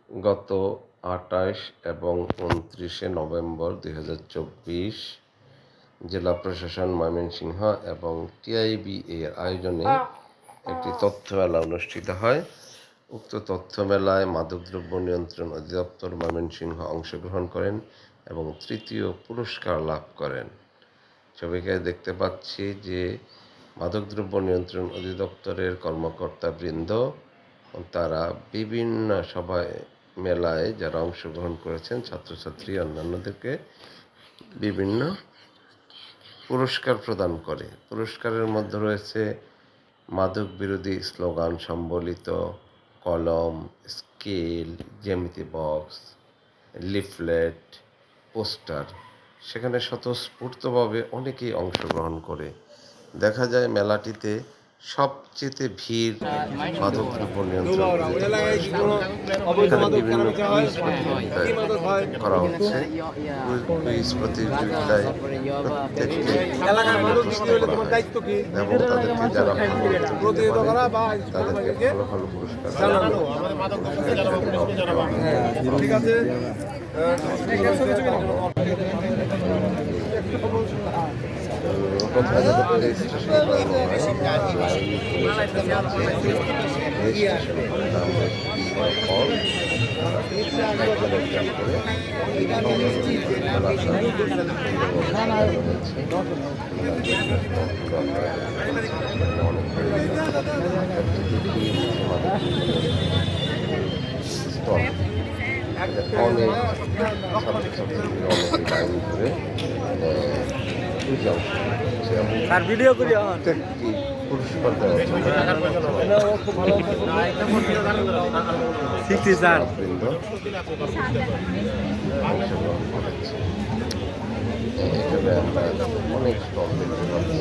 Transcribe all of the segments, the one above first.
গত ২৮ এবং ২৯ নভেম্বর ২০২৪ জেলা প্রশাসন ময়মনসিংহ এবং টিআইবি এর আয়োজনে একটি তথ্য মেলা অনুষ্ঠিত হয়। উক্ত তথ্য মেলায় মাদকদ্রব্য নিয়ন্ত্রণ অধিদপ্তর ময়মনসিংহ অংশগ্রহণ করেন এবং তৃতীয় পুরস্কার লাভ করেন। ছবিতে দেখতে পাচ্ছি যে মাদকদ্রব্য নিয়ন্ত্রণ অধিদপ্তরের কর্মকর্তাবৃন্দ তারা বিভিন্ন সভায় মেলায় যারা অংশগ্রহণ করেছেন ছাত্রছাত্রী অন্যান্যদেরকে বিভিন্ন পুরস্কার প্রদান করে। পুরস্কারের মধ্যে রয়েছে মাদক বিরোধী স্লোগান সম্বলিত কলম, স্কেল, জ্যামিতি বক্স, লিফলেট, পোস্টার। সেখানে স্বতঃস্ফূর্তভাবে অনেকেই অংশগ্রহণ করে। দেখা যায় মেলাটিতে সবচেয়ে ভিড় মাদকদ্রব্য নিয়ন্ত্রণ এখানে বিভিন্ন কুইজ প্রতিযোগিতায় করা হচ্ছে। কুইজ প্রতিযোগিতায় প্রত্যেককে এবং তাদেরকে যারা তাদেরকে ভালো ভালো পুরস্কার ঠিক আছে। অনেক ছাত্রছাত্রী অনেক টাইম ধরে আর ভিডিও করি প্রত্যেকটি পুরস্কার দেওয়া বৃন্দ অংশগ্রহণ করেছে। এখানে আমরা অনেক স্টল দেখতে পাচ্ছি।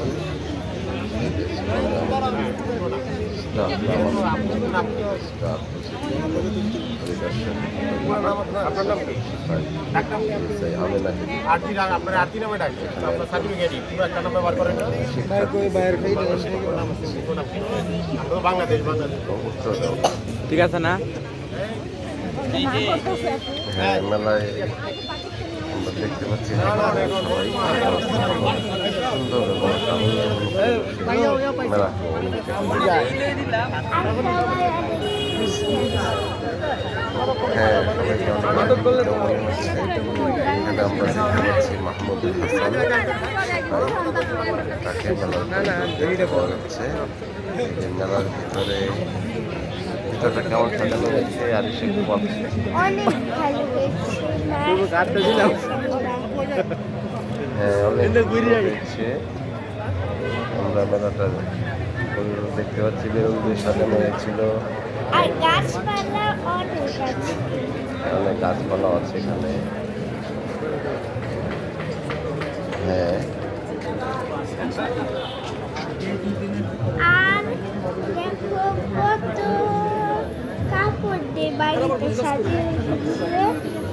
ঠিক আছে না? হ্যাঁ, মেলায় আমরা দেখতে পাচ্ছি সুন্দর মেলা হ্যাঁ, এখানে আমরা দেখতে পাচ্ছি মাহমুদুল হাসান, তাকে মেলার যাচ্ছে। মেলার ভিতরটা কেমন সাজানো হয়েছে আর সে হ্যাঁ অনেক হয়েছে। আমরা মেলাটা দেখতে পাচ্ছি বেলুন দিয়ে সাজানো হয়েছিল, অনেক গাছপালা আছে এখানে। হ্যাঁ আর দেখো কত কাপড় দিয়ে বাড়িতে সাজিয়ে রেখেছে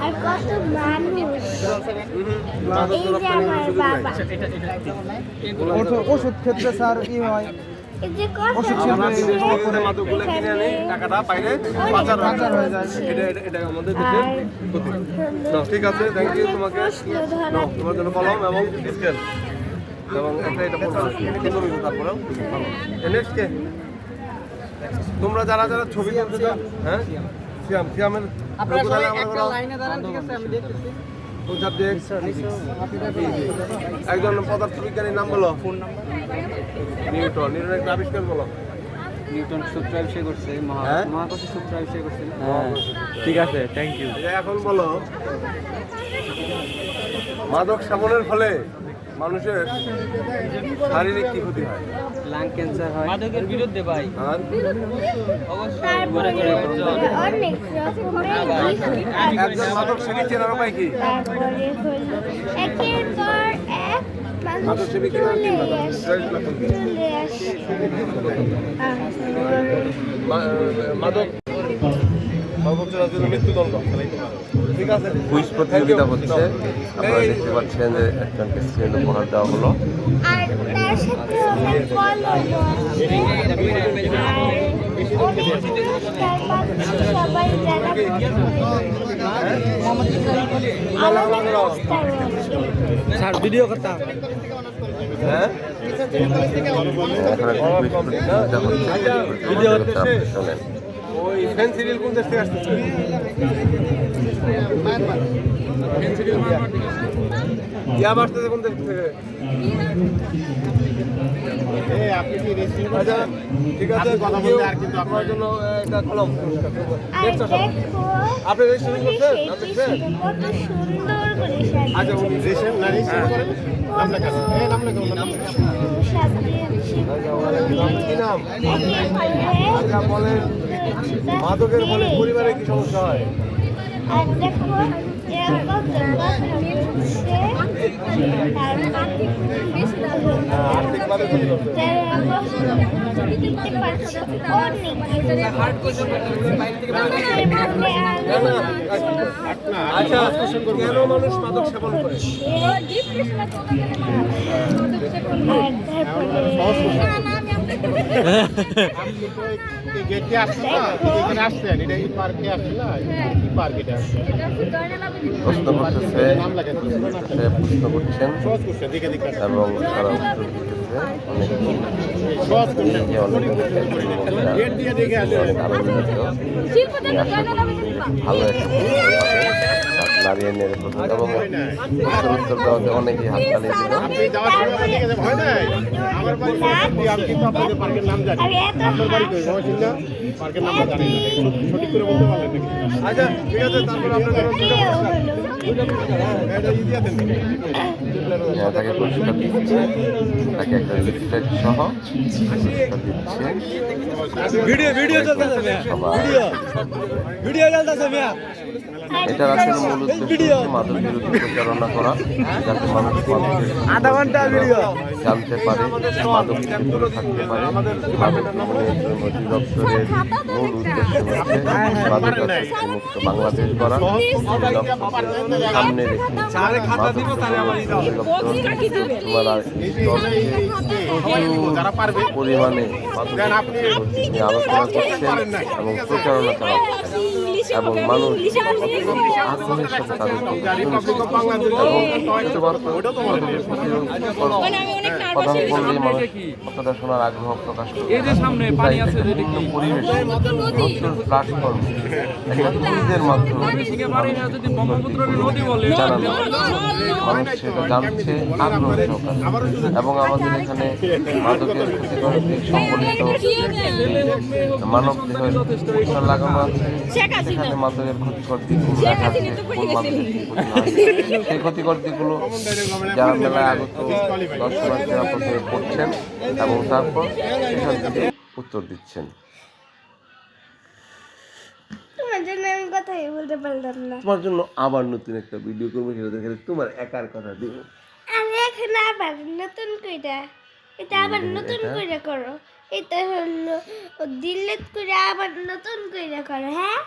আর কত মানুষ। এই যে আমার বাবা ওষুধ ক্ষেত্রে স্যার কি হয়? এই যে কত ঠিক আছে, থ্যাংক ইউ তোমাকে। তোমার জন্য কলম এবং স্কেল এবং তারপরেও তোমরা যারা যারা ছবি তুলতে চাও, হ্যাঁ সিয়ামের একজন পদার্থবিজ্ঞানীর নাম বলো। নিউটনের একটা আবিষ্কার বলো। নিউটন সূত্র আবিষ্কার করছে, মহাকর্ষের সূত্র আবিষ্কার করছে। ঠিক আছে, থ্যাংক ইউ। এখন বলো, মাদক সেবনের ফলে মানুষের শারীরিক কি ক্ষতি হয়? লাং ক্যান্সার হয়। মাদকের বিরুদ্ধে ভাই আর অনেক রকমের একজন মাদক সেবী চেনার উপায় কি? একের পর এক মাদক সেবী কি মাদক মৃত্যুদণ্ড। ঠিক আছে, কুইজ প্রতিযোগিতা হচ্ছে। আপনারা দেখতে পাচ্ছেন যে একজনকে স্কেল উপহার দেওয়া হলো। আর তার সাথে কলম অনেক পুরস্কার পাচ্ছে সবাই যারা পুরস্কার পাচ্ছে। স্যার ভিডিও করতাম হ্যাঁ ভিডিও হচ্ছে শোনেন। ওই ফ্যান সিরিয়াল কোন দেশ থেকে আসতেছে? ইয়া আসতেছে কোন দেশ থেকে? আচ্ছা ঠিক আছে, কথা বলতে আর কিন্তু আপনার জন্য একটা কলম আর দেখো আপনি রেজিস্ট্রেশন করছেন? কত সুন্দর করে সাজিয়েছে। আচ্ছা উনি রেজিস্ট্রেশন না রেজিস্ট্রেশন করেন? নাম লেখা আছে। এই নাম লেখা নাম লেখা। কি নাম? আচ্ছা বলেন, মাদকের ফলে পরিবারে কি সমস্যা হয়? আর দেখো এরা কত কথা বলছে। আর্থিকভাবে ক্ষতি করছে। আচ্ছা কেন মানুষ মাদক সেবন করে? গেটে আসছে না, এখানে আসছেন, এটা এই পার্কে আসছে না, এই পার্ক এটা আসছে। প্রশ্ন করতেছে, সে প্রশ্ন করছেন সহজ করছে, দেখে দেখে আসছে। এবং তারা উত্তর দিতেছে অনেক সহজ করছে, যে অনেক গেট দিয়ে দেখে আসছে। অনেক আনন্দিত। আমি আশা করি ভালো একটা পুরস্কার পাবে নারিয়ে নেড়ে প্রশ্ন এবং উত্তর দেওয়াতে অনেকেই হাত তালি দিল। আপনি যাওয়ার সময় আমার দিকে যে ভয় নাই, আমার বাড়ি সত্যি, আমি কিন্তু আপনাদের পার্কের নাম জানি। আপনার বাড়ি কই? মহাশিল্লা পার্কের নাম জানি না, সঠিক করে বলতে পারলেন নাকি? আচ্ছা ঠিক আছে, তারপর আপনাদের এটা ইজিয়া দেন। তাকে পুরস্কার দিচ্ছে, তাকে একটা লিফলেট সহ পুরস্কার দিচ্ছে। ভিডিও চলতেছে ভিডিও চলতেছে মিয়া এটার আসলে মূল উদ্দেশ্য হচ্ছে মাদক বিরোধী প্রচারণা করা, যাতে মানুষ মাদকের আধা ঘন্টা ভিডিও জানতে পারে, মাদক থেকে দূরে থাকতে পারে। মাদক নিয়ন্ত্রণ অধিদপ্তরের মূল উদ্দেশ্য হচ্ছে মাদকাসক্তি মুক্ত বাংলাদেশ গড়া। সামনে রেখে যারা পারবে পরিমাণে মাদক নিয়ে আলোচনা করছেন এবং প্রচারণা চালাচ্ছেন এবং মানুষ আগ্রহের সাথে তাদের কথা বললেই মানুষ কতটা শোনার আগ্রহ প্রকাশ করে। এই যে সামনে পানি আছে যে দেখি পরিবেশ নতুন প্ল্যাটফর্ম একটা টুরিজের মাধ্যমে পানি না যদি ব্রহ্মপুত্রের নদী বলে জানানো মানুষ সেটা জানছে আগ্রহ সহকারে। এবং আমাদের এখানে মাদকের ক্ষতিকর দিক সম্বলিত মানব দেহের পোস্টার লাগানো আছে, সেখানে মাদকের ক্ষতিকর দিকগুলো দেখা যাচ্ছে, কোন মাদকের কি ক্ষতি হয়। সেই ক্ষতিকর দিকগুলো যারা মেলায় আগত দর্শনার্থীরা প্রথমে পড়ছেন এবং তারপর সেখান থেকে উত্তর দিচ্ছেন। তোমার জন্য আমি কথাই বলতে পারলাম না। তোমার জন্য আবার নতুন একটা ভিডিও করবো, সেটা দেখে তোমার একার কথা দিব। আমি এখন আবার নতুন কইরা এটা আবার নতুন কইরা করো। এটা হলো ডিলিট করে আবার নতুন কইরা করো, হ্যাঁ।